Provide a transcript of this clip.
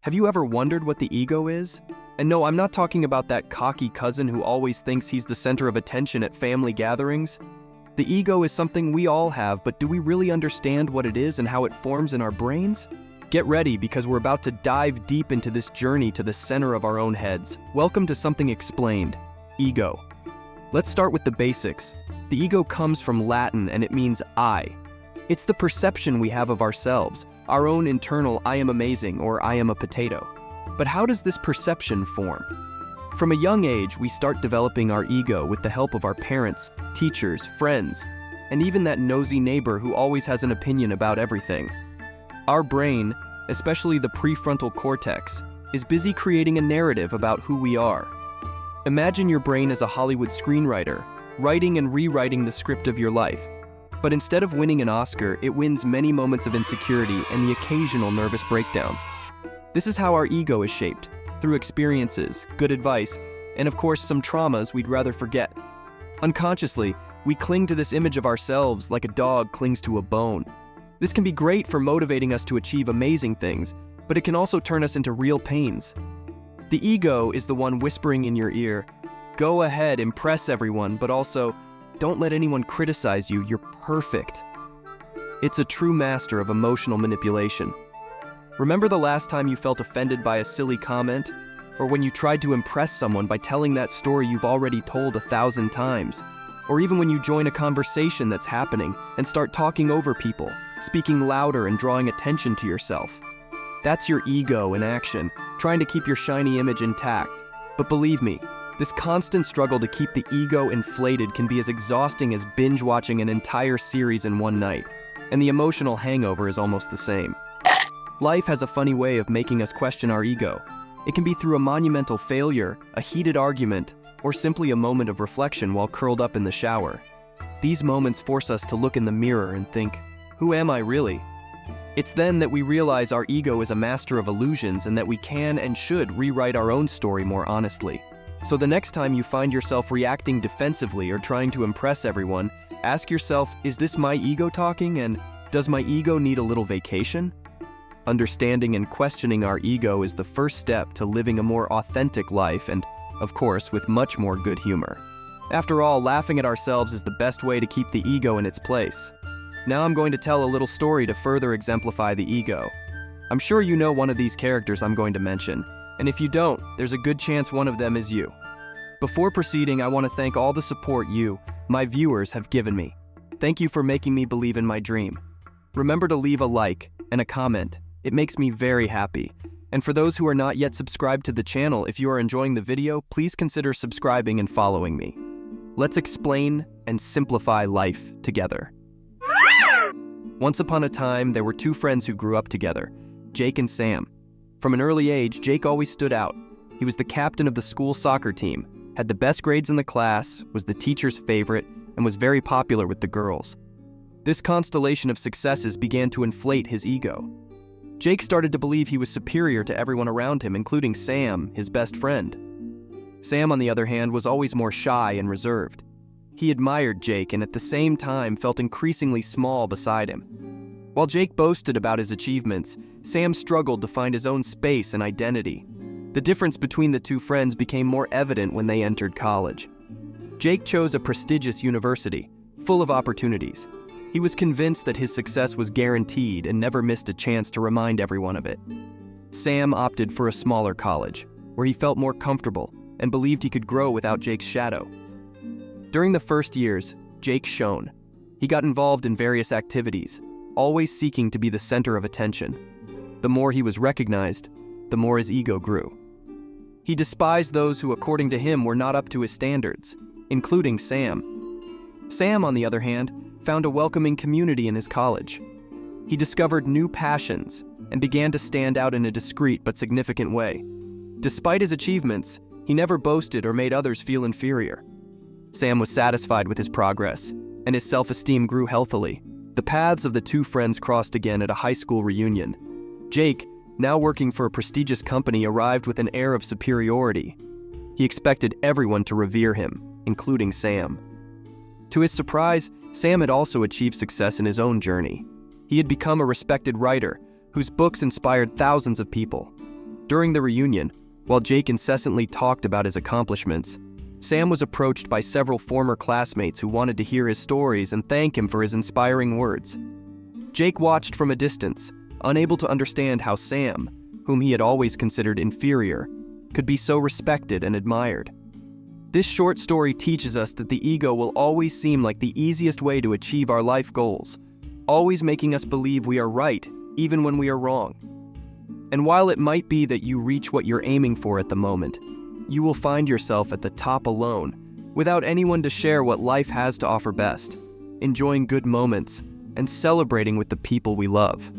Have you ever wondered what the ego is? And no, I'm not talking about that cocky cousin who always thinks he's the center of attention at family gatherings. The ego is something we all have, but do we really understand what it is and how it forms in our brains? Get ready, because we're about to dive deep into this journey to the center of our own heads. Welcome to Something Explained, Ego. Let's start with the basics. The ego comes from Latin and it means I. It's the perception we have of ourselves, our own internal I am amazing or I am a potato. But how does this perception form? From a young age, we start developing our ego with the help of our parents, teachers, friends, and even that nosy neighbor who always has an opinion about everything. Our brain, especially the prefrontal cortex, is busy creating a narrative about who we are. Imagine your brain as a Hollywood screenwriter, writing and rewriting the script of your life. But instead of winning an Oscar, it wins many moments of insecurity and the occasional nervous breakdown. This is how our ego is shaped, through experiences, good advice, and of course some traumas we'd rather forget. Unconsciously, we cling to this image of ourselves like a dog clings to a bone. This can be great for motivating us to achieve amazing things, but it can also turn us into real pains. The ego is the one whispering in your ear, go ahead, impress everyone, but also, don't let anyone criticize you, you're perfect. It's a true master of emotional manipulation. Remember the last time you felt offended by a silly comment? Or when you tried to impress someone by telling that story you've already told 1,000 times? Or even when you join a conversation that's happening and start talking over people, speaking louder and drawing attention to yourself? That's your ego in action, trying to keep your shiny image intact. But believe me, this constant struggle to keep the ego inflated can be as exhausting as binge-watching an entire series in one night, and the emotional hangover is almost the same. Life has a funny way of making us question our ego. It can be through a monumental failure, a heated argument, or simply a moment of reflection while curled up in the shower. These moments force us to look in the mirror and think, who am I really? It's then that we realize our ego is a master of illusions and that we can and should rewrite our own story more honestly. So the next time you find yourself reacting defensively or trying to impress everyone, ask yourself, is this my ego talking, and does my ego need a little vacation? Understanding and questioning our ego is the first step to living a more authentic life and, of course, with much more good humor. After all, laughing at ourselves is the best way to keep the ego in its place. Now I'm going to tell a little story to further exemplify the ego. I'm sure you know one of these characters I'm going to mention. And if you don't, there's a good chance one of them is you. Before proceeding, I want to thank all the support you, my viewers, have given me. Thank you for making me believe in my dream. Remember to leave a like and a comment. It makes me very happy. And for those who are not yet subscribed to the channel, if you are enjoying the video, please consider subscribing and following me. Let's explain and simplify life together. Once upon a time, there were two friends who grew up together, Jake and Sam. From an early age, Jake always stood out. He was the captain of the school soccer team, had the best grades in the class, was the teacher's favorite, and was very popular with the girls. This constellation of successes began to inflate his ego. Jake started to believe he was superior to everyone around him, including Sam, his best friend. Sam, on the other hand, was always more shy and reserved. He admired Jake and at the same time felt increasingly small beside him. While Jake boasted about his achievements, Sam struggled to find his own space and identity. The difference between the two friends became more evident when they entered college. Jake chose a prestigious university, full of opportunities. He was convinced that his success was guaranteed and never missed a chance to remind everyone of it. Sam opted for a smaller college, where he felt more comfortable and believed he could grow without Jake's shadow. During the first years, Jake shone. He got involved in various activities, always seeking to be the center of attention. The more he was recognized, the more his ego grew. He despised those who, according to him, were not up to his standards, including Sam. Sam, on the other hand, found a welcoming community in his college. He discovered new passions and began to stand out in a discreet but significant way. Despite his achievements, he never boasted or made others feel inferior. Sam was satisfied with his progress, and his self-esteem grew healthily. The paths of the two friends crossed again at a high school reunion. Jake, now working for a prestigious company, arrived with an air of superiority. He expected everyone to revere him, including Sam. To his surprise, Sam had also achieved success in his own journey. He had become a respected writer, whose books inspired thousands of people. During the reunion, while Jake incessantly talked about his accomplishments, Sam was approached by several former classmates who wanted to hear his stories and thank him for his inspiring words. Jake watched from a distance, unable to understand how Sam, whom he had always considered inferior, could be so respected and admired. This short story teaches us that the ego will always seem like the easiest way to achieve our life goals, always making us believe we are right, even when we are wrong. And while it might be that you reach what you're aiming for at the moment, you will find yourself at the top alone, without anyone to share what life has to offer best, enjoying good moments, and celebrating with the people we love.